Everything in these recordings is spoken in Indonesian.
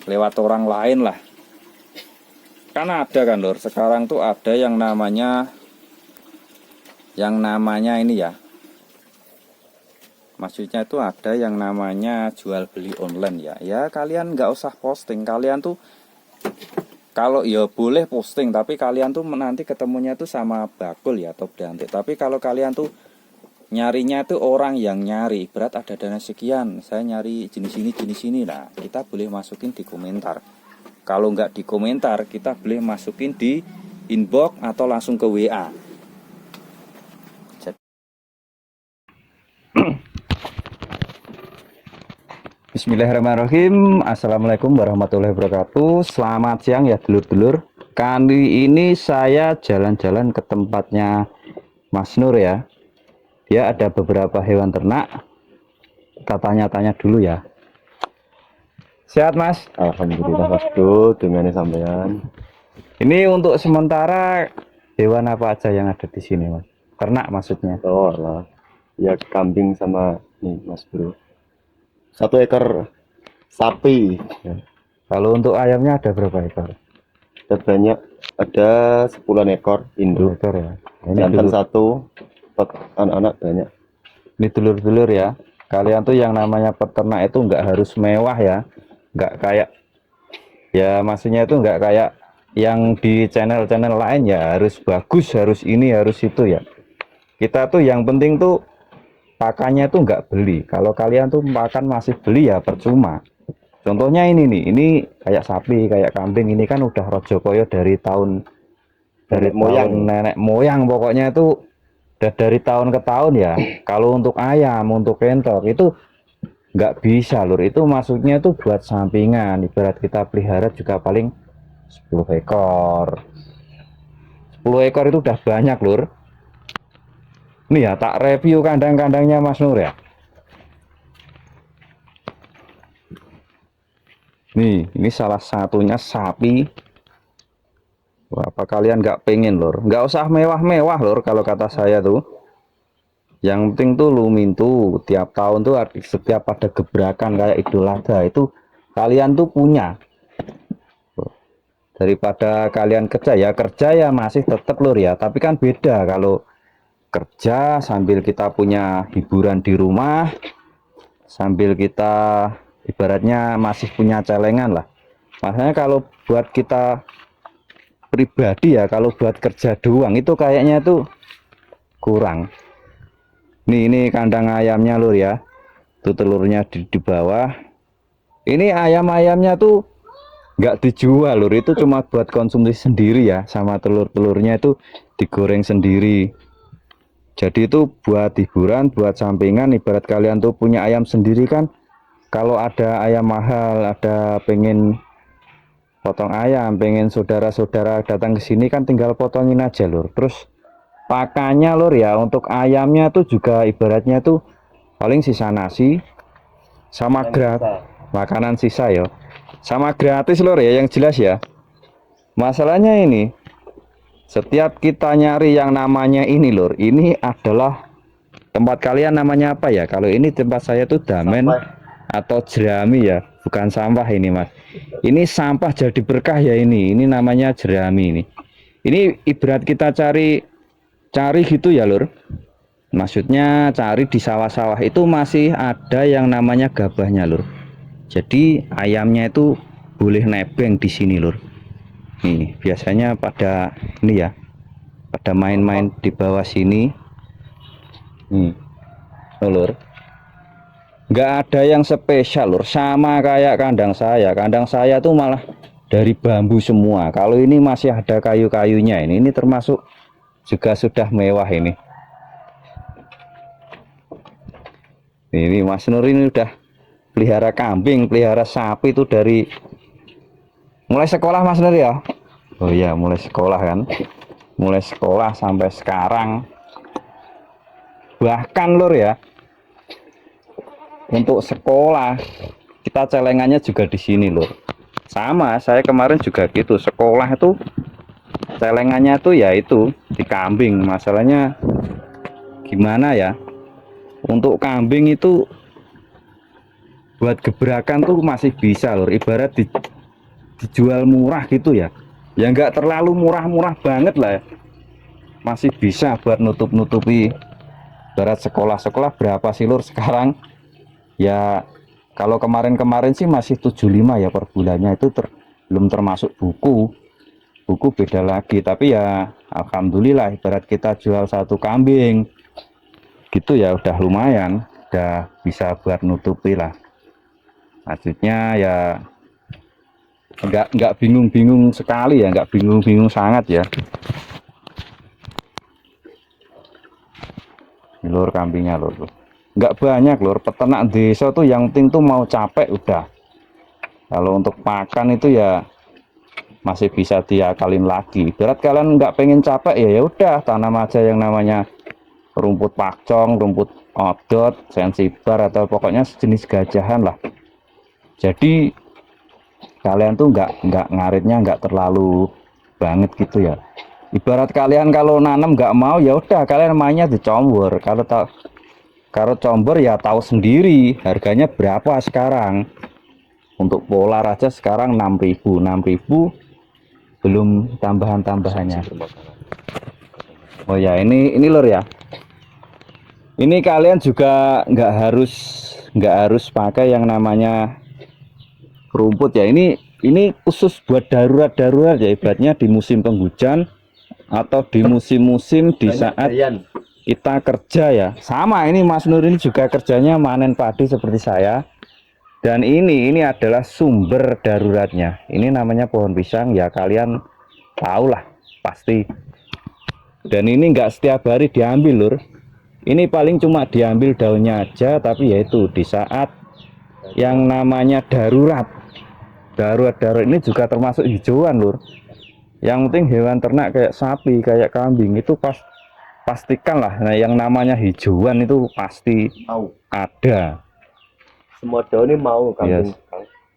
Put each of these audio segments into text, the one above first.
lewat orang lain lah. Kan ada kan lur, sekarang tuh ada yang namanya ini ya, maksudnya itu ada yang namanya jual beli online ya. Ya kalian nggak usah posting, kalian tuh kalau ya boleh posting, tapi kalian tuh nanti ketemunya tuh sama bakul ya, top dantik. Tapi kalau kalian tuh nyarinya tuh orang yang nyari, berat ada dana sekian, saya nyari jenis ini, nah kita boleh masukin di komentar. Kalau nggak di komentar, kita boleh masukin di inbox atau langsung ke WA. Bismillahirrahmanirrahim. Assalamualaikum warahmatullahi wabarakatuh. Selamat siang ya dulur-dulur. Kali ini saya jalan-jalan ke tempatnya Mas Nur ya. Dia ada beberapa hewan ternak. Kita tanya-tanya dulu ya. Sehat Mas? Alhamdulillah Mas Bro, dengan sampean. Ini untuk sementara hewan apa aja yang ada di sini Mas? Ternak maksudnya. Oh lah, ya kambing sama nih Mas Bro. 1 ekor sapi. Ya. Kalau untuk ayamnya ada berapa ekor? Ada banyak, ada 10 ekor 10 induk. ekor ya. Ini Jantan dulur, 1, anak-anak banyak. ini dulur-dulur ya. Kalian tuh yang namanya peternak itu nggak harus mewah ya. Nggak kayak, ya maksudnya itu nggak kayak yang di channel-channel lain ya, harus bagus, harus ini, harus itu ya. Kita tuh yang penting tuh pakannya tuh nggak beli. Kalau kalian tuh makan masih beli ya percuma. Contohnya ini nih, ini kayak sapi, kayak kambing, ini kan udah rojokoyo dari tahun nenek moyang, pokoknya itu udah dari tahun ke tahun ya. Kalau untuk ayam, untuk entok itu nggak bisa lur, itu maksudnya tuh buat sampingan. Ibarat kita pelihara juga paling 10 ekor. 10 ekor itu udah banyak lur. Nih ya, tak review kandang-kandangnya Mas Nur ya. Nih, ini salah satunya sapi. Wah, apa kalian nggak pengen lur? Nggak usah mewah-mewah lur kalau kata saya tuh. Yang penting tuh lumintu tiap tahun tuh setiap ada gebrakan kayak Idul Adha itu kalian tuh punya. Daripada kalian kerja ya masih tetap lur ya. Tapi kan beda kalau kerja sambil kita punya hiburan di rumah, sambil kita ibaratnya masih punya celengan lah. Makanya kalau buat kita pribadi ya, kalau buat kerja doang itu kayaknya tuh kurang. Nih ini kandang ayamnya lur ya, tuh telurnya di bawah. Ini ayam-ayamnya tuh nggak dijual lur, itu cuma buat konsumsi sendiri ya, sama telur-telurnya itu digoreng sendiri. Jadi itu buat hiburan, buat sampingan. Ibarat kalian tuh punya ayam sendiri kan, kalau ada ayam mahal, ada pengen potong ayam, pengen saudara-saudara datang ke sini kan tinggal potongin aja lur. Terus pakannya lur ya, untuk ayamnya tuh juga ibaratnya tuh paling sisa nasi sama gratis, makanan sisa ya, sama gratis lur ya, yang jelas ya. Masalahnya ini, setiap kita nyari yang namanya ini lur, ini adalah tempat kalian namanya apa ya? Kalau ini tempat saya tuh damen atau jerami ya, bukan sampah ini mas. Ini sampah jadi berkah ya ini namanya jerami ini. Ini ibarat kita cari gitu ya lur. Maksudnya cari di sawah-sawah itu masih ada yang namanya gabahnya lur. Jadi ayamnya itu boleh nebeng di sini lur. Nih biasanya pada ini ya, pada main-main di bawah sini. Nih, lur. Nggak ada yang spesial lur, sama kayak kandang saya. Kandang saya tuh malah dari bambu semua. Kalau ini masih ada kayu-kayunya, ini termasuk juga sudah mewah ini. Ini Mas Nur ini udah pelihara kambing, pelihara sapi itu dari mulai sekolah Mas Nur ya. Oh iya, mulai sekolah kan, mulai sekolah sampai sekarang. Bahkan lur ya, untuk sekolah kita celengannya juga di sini lur. Sama saya kemarin juga gitu, sekolah itu celengannya tuh ya itu di kambing. Masalahnya gimana ya, untuk kambing itu buat gebrakan tuh masih bisa lur. Ibarat dijual murah gitu ya. Ya nggak terlalu murah-murah banget lah ya. Masih bisa buat nutup-nutupi berat sekolah-sekolah. Berapa sih lur sekarang? Ya kalau kemarin-kemarin sih masih 75 ya per bulannya, itu belum termasuk buku. Buku beda lagi, tapi ya alhamdulillah ibarat kita jual satu kambing gitu ya udah lumayan, udah bisa buat nutupi lah. Maksudnya ya nggak bingung-bingung sekali ya, nggak bingung-bingung sangat ya. Ini lur kambingnya lur, nggak banyak lur. Peternak desa tuh yang penting tuh mau capek udah. Kalau untuk makan itu ya masih bisa diakalin lagi. Berat kalian nggak pengen capek ya udah tanam aja yang namanya rumput pakcong, rumput odot, sensibar, atau pokoknya sejenis gajahan lah. Jadi kalian tuh nggak ngaritnya nggak terlalu banget gitu ya. Ibarat kalian kalau nanam nggak mau ya udah kalian mainnya di combor. Kalau combor ya tahu sendiri harganya berapa sekarang. Untuk polar aja sekarang 6.000 belum tambahan-tambahannya. Oh ya, ini lur ya. Ini kalian juga nggak harus pakai yang namanya rumput ya. Ini khusus buat darurat ya, ibaratnya di musim penghujan atau di musim-musim di saat kita kerja ya. Sama ini Mas Nur ini juga kerjanya manen padi seperti saya. Dan ini adalah sumber daruratnya. Ini namanya pohon pisang ya, kalian tahu lah pasti. Dan ini nggak setiap hari diambil lur. Ini paling cuma diambil daunnya aja, tapi yaitu di saat yang namanya darurat. Darurat ini juga termasuk hijauan lur. Yang penting hewan ternak kayak sapi, kayak kambing itu pastikan lah. Nah yang namanya hijauan itu pasti ada. Semua daun ini mau kambing. Yes.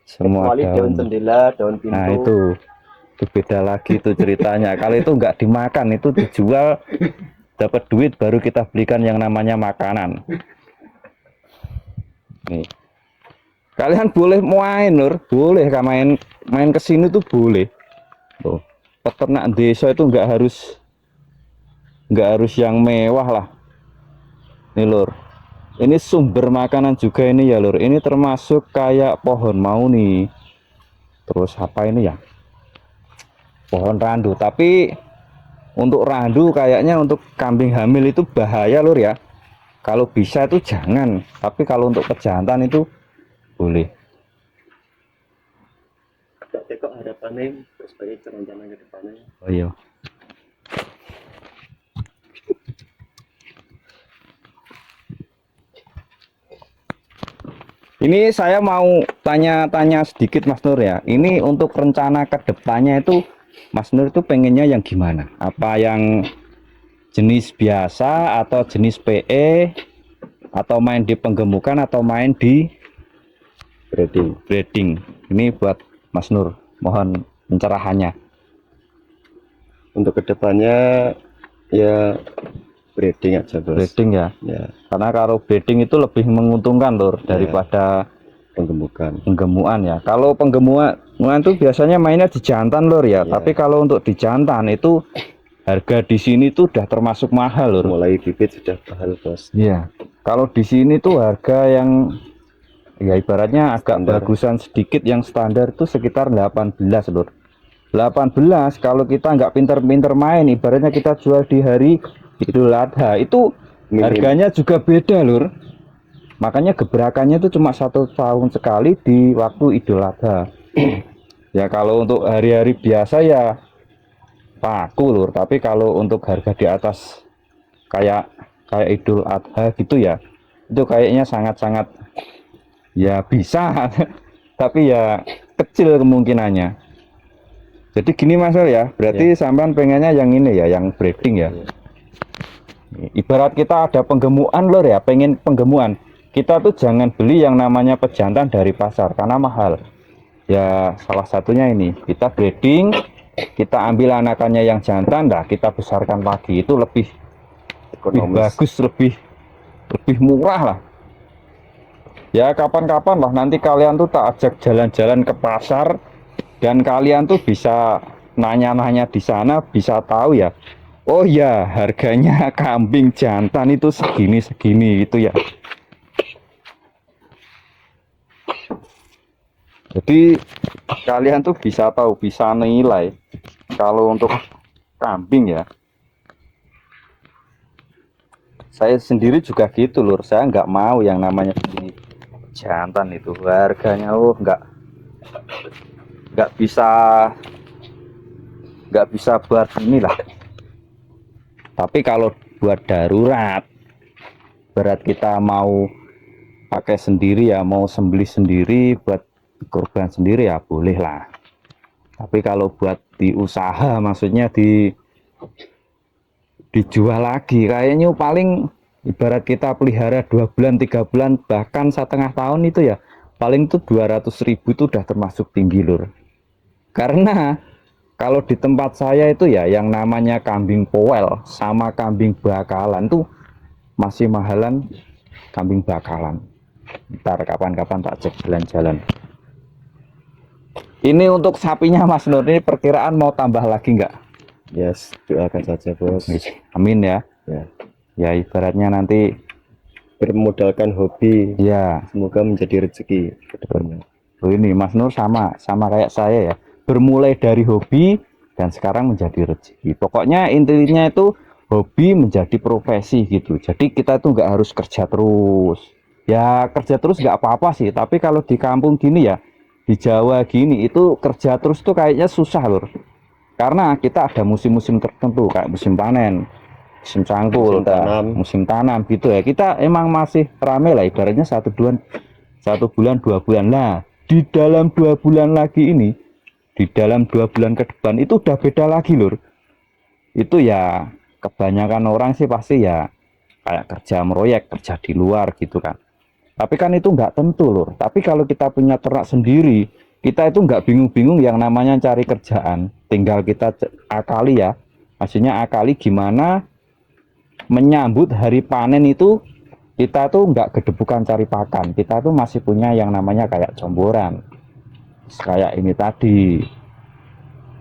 Semua daun jendela, daun pintu. Nah itu beda lagi itu ceritanya. Kalau itu nggak dimakan, itu dijual dapat duit baru kita belikan yang namanya makanan. Nih kalian boleh main lur, boleh main kesini tuh boleh. Tuh peternak desa itu nggak harus yang mewah lah. Nih lur, ini sumber makanan juga ini ya lur. Ini termasuk kayak pohon mauni. Terus apa ini ya? Pohon randu. Tapi untuk randu kayaknya untuk kambing hamil itu bahaya lur ya. Kalau bisa itu jangan. Tapi kalau untuk pejantan itu boleh. Kok harapannya sebagai rencana ke depannya. Oh iya. Ini saya mau tanya-tanya sedikit Mas Nur ya. Ini untuk rencana ke depannya itu Mas Nur itu pengennya yang gimana? Apa yang jenis biasa atau jenis PE atau main di penggemukan atau main di breeding? Ini buat Mas Nur, mohon pencerahannya. Untuk kedepannya ya breeding aja bos. Breeding ya. Ya. Karena kalau breeding itu lebih menguntungkan lur daripada penggemukan ya. Kalau penggemukan itu biasanya mainnya di jantan lur ya. Tapi kalau untuk di jantan itu harga di sini tuh udah termasuk mahal lur. Mulai bibit sudah mahal bos. Iya. Kalau di sini tuh harga yang ya ibaratnya agak bagusan sedikit yang standar itu sekitar 18 lur. 18 kalau kita nggak pinter-pinter main, ibaratnya kita jual di hari Idul Adha itu harganya juga beda lur. Makanya gebrakannya itu cuma 1 tahun sekali di waktu Idul Adha. Ya kalau untuk hari-hari biasa ya laku lur. Tapi kalau untuk harga di atas kayak Idul Adha gitu ya, itu kayaknya sangat-sangat ya bisa. Tapi ya kecil kemungkinannya. Jadi gini Mas ya, berarti sampean pengennya yang ini ya, yang breeding ya. Ibarat kita ada penggemukan lor ya, pengen penggemukan. Kita tuh jangan beli yang namanya pejantan dari pasar karena mahal. Ya salah satunya ini, kita breeding, kita ambil anakannya yang jantan, nah kita besarkan lagi, itu lebih bagus, lebih murah lah. Ya kapan-kapan lah nanti kalian tuh tak ajak jalan-jalan ke pasar Dan kalian tuh bisa nanya-nanya di sana, bisa tahu ya. Oh ya, harganya kambing jantan itu segini gitu ya. Jadi kalian tuh bisa tahu, bisa nilai. Kalau untuk kambing ya, saya sendiri juga gitu lur. Saya nggak mau yang namanya begini jantan itu harganya nggak bisa buat inilah. Tapi kalau buat darurat, berat kita mau pakai sendiri ya, mau sembelih sendiri buat korban sendiri ya boleh lah. Tapi kalau buat di usaha, maksudnya dijual lagi, kayaknya paling ibarat kita pelihara 2 bulan 3 bulan bahkan setengah tahun itu ya paling tuh 200.000 itu udah termasuk tinggi lur. Karena kalau di tempat saya itu ya yang namanya kambing powel sama kambing bakalan tuh masih mahalan kambing bakalan. Ntar kapan-kapan tak cek jalan-jalan. Ini untuk sapinya Mas Nur, ini perkiraan mau tambah lagi nggak? Yes, doakan saja bos. Amin ya. Ya, Ya ibaratnya nanti bermodalkan hobi, ya. semoga menjadi rezeki ke depannya. Oh, ini Mas Nur sama kayak saya ya. Bermulai dari hobi dan sekarang menjadi rezeki. Pokoknya intinya itu hobi menjadi profesi gitu. Jadi kita tuh nggak harus kerja terus. Ya kerja terus nggak apa-apa sih. Tapi kalau di kampung gini ya, di Jawa gini itu kerja terus tuh kayaknya susah lur. Karena kita ada musim-musim tertentu kayak musim panen, musim cangkul, musim tanam gitu ya. Kita emang masih rame lah ibaratnya 1 bulan 2 bulan lah. Di dalam 2 bulan lagi ini, di dalam 2 bulan ke depan itu udah beda lagi lur. Itu ya kebanyakan orang sih pasti ya kayak kerja meroyek, kerja di luar gitu kan. Tapi kan itu nggak tentu lur. Tapi kalau kita punya ternak sendiri, kita itu nggak bingung-bingung yang namanya cari kerjaan. Tinggal kita akali ya. Maksudnya akali gimana menyambut hari panen itu kita tuh nggak gedebukan cari pakan. Kita tuh masih punya yang namanya kayak jomboran. Kayak ini tadi.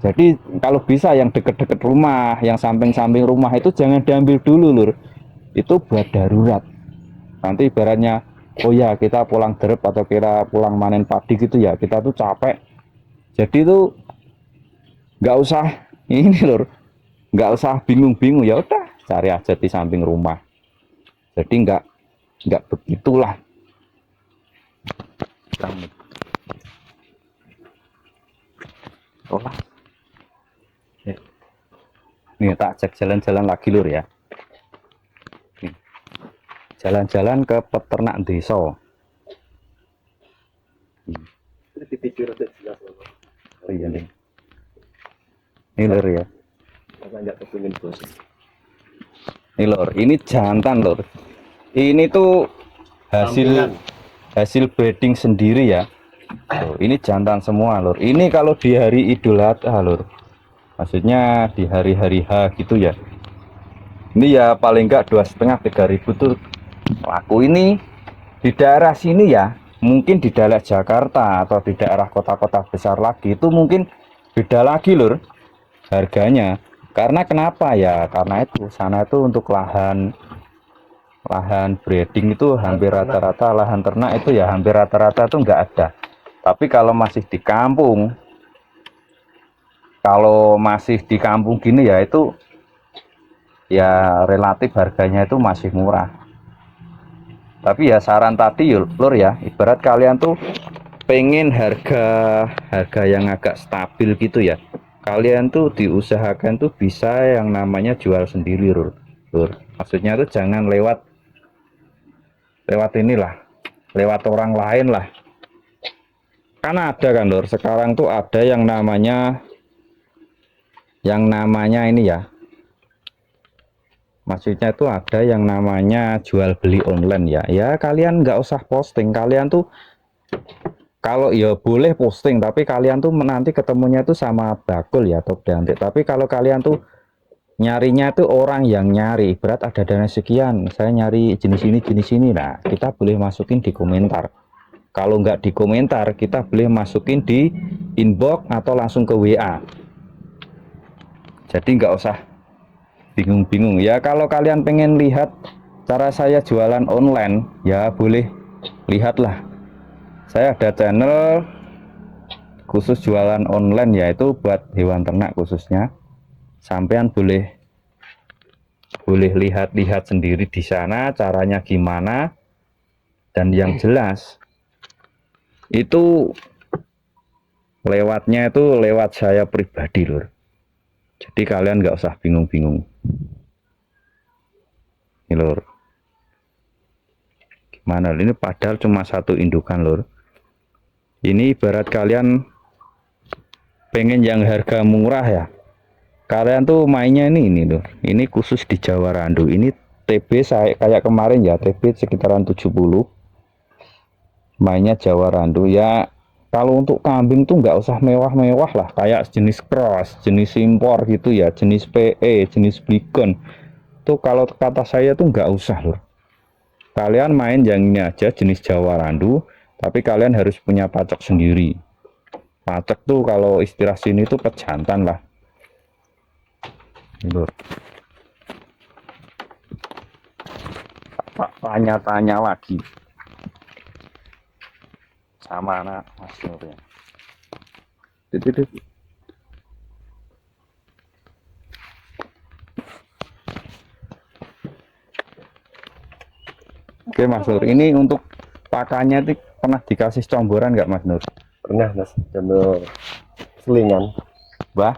Jadi kalau bisa yang deket-deket rumah, yang samping-samping rumah itu jangan diambil dulu lur. Itu buat darurat. Nanti ibaratnya oh ya kita pulang derep atau kira pulang manen padi gitu ya kita tuh capek, jadi tuh nggak usah ini lur, nggak usah bingung-bingung, ya udah cari aja di samping rumah. Jadi nggak begitulah. Oh lah, nih tak cek jalan-jalan lagi lur ya, jalan-jalan ke peternak desa. Oh iya nih. Ini lur ya. Ini lur, ini jantan lur. Ini tuh hasil breeding sendiri ya. Tuh, ini jantan semua lur. Ini kalau di hari Idul Adha lur. Maksudnya di hari-hari H gitu ya. Ini ya paling enggak 2,5-3 ribu tuh laku. Ini di daerah sini ya, mungkin di daerah Jakarta atau di daerah kota-kota besar lagi itu mungkin beda lagi lur harganya. Karena kenapa ya, karena itu sana itu untuk lahan breeding itu hampir rata-rata, lahan ternak itu ya hampir rata-rata itu enggak ada. Tapi kalau masih di kampung, gini ya itu ya relatif harganya itu masih murah. Tapi ya saran tadi lur ya, ibarat kalian tuh pengen harga yang agak stabil gitu ya, kalian tuh diusahakan tuh bisa yang namanya jual sendiri lur. Maksudnya tuh jangan lewat inilah, lewat orang lain lah. Karena ada kan lur, sekarang tuh ada yang namanya ini ya, maksudnya itu ada yang namanya jual beli online ya. Ya kalian nggak usah posting, kalian tuh kalau ya boleh posting, tapi kalian tuh nanti ketemunya tuh sama bakul ya atau dantik. Tapi kalau kalian tuh nyarinya tuh orang yang nyari, berat ada dana sekian, saya nyari jenis ini, nah kita boleh masukin di komentar. Kalau nggak di komentar, kita boleh masukin di inbox atau langsung ke WA. Jadi nggak usah bingung-bingung ya. Kalau kalian pengen lihat cara saya jualan online, ya boleh lihatlah. Saya ada channel khusus jualan online, yaitu buat hewan ternak khususnya. Sampean boleh lihat-lihat sendiri di sana caranya gimana. Dan yang jelas itu lewatnya itu lewat saya pribadi lur. Jadi kalian nggak usah bingung-bingung. Ini lur. Gimana ini padahal cuma satu indukan lur. Ini ibarat kalian pengen yang harga murah ya. Kalian tuh mainnya ini lur. Ini khusus di Jawa Randu. Ini TB saya kayak kemarin ya, TB sekitaran 70. Mainnya Jawa Randu ya. Kalau untuk kambing tuh nggak usah mewah-mewah lah, kayak jenis cross, jenis impor gitu ya, jenis PE, jenis Bigon. Tuh kalau kata saya tuh nggak usah loh. Kalian main yang ini aja, jenis Jawa Randu, tapi kalian harus punya pacak sendiri. Pacak tuh kalau istilah sini tuh pejantan lah. Loh. Tanya-tanya lagi sama anak Mas Nur ya. Oke Mas Nur, ini untuk pakannya itu pernah dikasih comboran nggak Mas Nur? Pernah Mas, jamur selingan. Bah,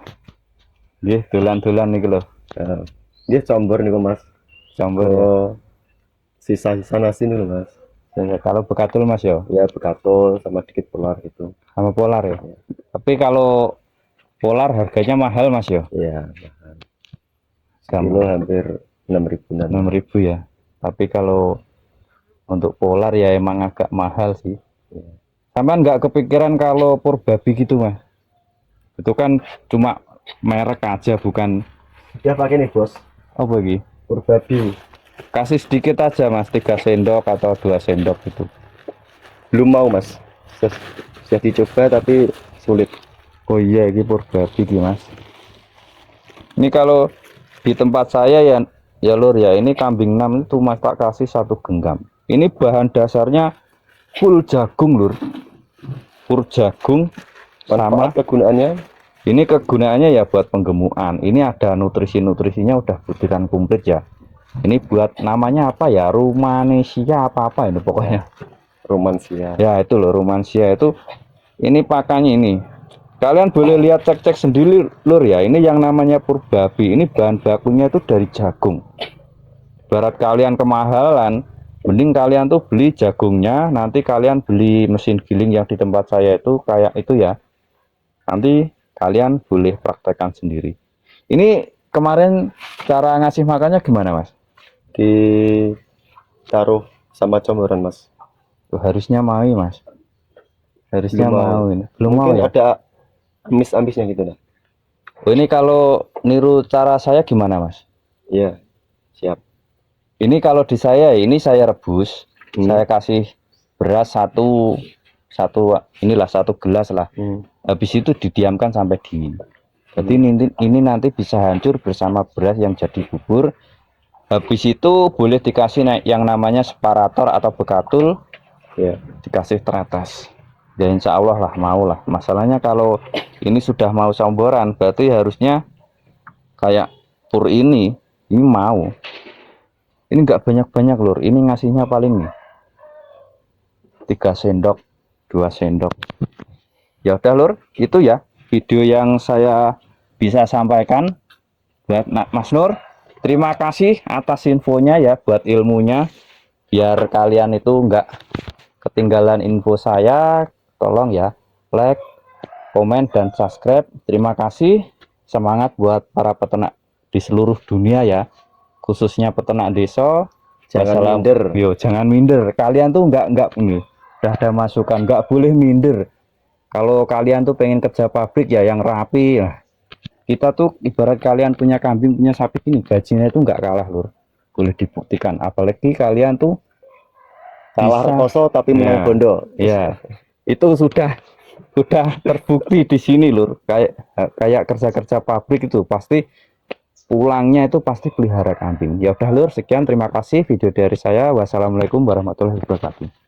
nggih dolan-dolan nih loh. Dia combor nih Mas. Combor ya. Oh, sisa-sisa nasi nih Mas. Ya, kalau bekatul Mas ya, Ya bekatul sama dikit polar gitu. sama polar ya. Tapi kalau polar harganya mahal Mas ya. Iya, kilo hampir 6.000-an. 6.000 ya. Tapi kalau untuk polar ya emang agak mahal sih. Ya. Sampai nggak kepikiran kalau Purbabi gitu Mas? Itu kan cuma merek aja, bukan Dia pakai nih bos, apa lagi? Purbabi. Kasih sedikit aja Mas, 3 sendok atau 2 sendok gitu. Belum mau Mas. Sudah dicoba tapi sulit. Oh iya, ini Purbabi iki Mas. Ini kalau di tempat saya ya lur ya, ini kambing 6 itu Mas tak kasih 1 genggam. Ini bahan dasarnya full jagung lur. Full jagung sama Kegunaannya ini kegunaannya ya buat penggemukan. Ini ada nutrisi-nutrisinya udah butiran komplit ya. Ini buat namanya apa ya? Rumanesia apa-apa ini pokoknya. romansia. Ya itu loh Romansia itu. Ini pakannya ini. Kalian boleh lihat cek-cek sendiri lur ya. Ini yang namanya Purbabi. Ini bahan bakunya itu dari jagung. Barat kalian kemahalan, mending kalian tuh beli jagungnya. Nanti kalian beli mesin giling yang di tempat saya itu kayak itu ya. Nanti kalian boleh praktekkan sendiri. Ini kemarin cara ngasih makannya gimana Mas? Ditaruh sama comboran Mas. Tuh, harusnya mau Mas. Harusnya Belum mau ini. Belum Mungkin mau ya. ada amis-amisnya gitu nah. Oh, ini kalau niru cara saya gimana Mas? Iya, siap. Ini kalau di saya ini saya rebus, saya kasih beras satu inilah 1 gelas lah. Habis itu didiamkan sampai dingin. Jadi ini nanti bisa hancur bersama beras yang jadi bubur. Habis itu boleh dikasih yang namanya separator atau bekatul, Ya. dikasih teratas. Ya insya Allah lah mau lah. Masalahnya kalau ini sudah mau somboran, berarti harusnya kayak pur ini mau. Ini nggak banyak-banyak lur. Ini ngasihnya paling nih 3 sendok, 2 sendok. Ya udah lur, itu ya video yang saya bisa sampaikan buat Mas Nur. Terima kasih atas infonya ya, buat ilmunya. Biar kalian itu nggak ketinggalan info saya, tolong ya like, komen, dan subscribe. Terima kasih. Semangat buat para peternak di seluruh dunia ya, khususnya peternak desa. Jangan minder. Yo, jangan minder. Kalian tuh nggak ini udah ada masukan, nggak boleh minder. Kalau kalian tuh pengen kerja pabrik ya yang rapi lah. Kita tuh ibarat kalian punya kambing, punya sapi ini, gajinya itu nggak kalah lur. Boleh dibuktikan. Apalagi kalian tuh Kalah bisa. rekoso tapi menang Ya. bondo. Ya, itu sudah terbukti di sini lur. Kayak kerja-kerja pabrik itu pasti pulangnya itu pasti pelihara kambing. Ya udah lur, sekian terima kasih video dari saya. Wassalamualaikum warahmatullahi wabarakatuh.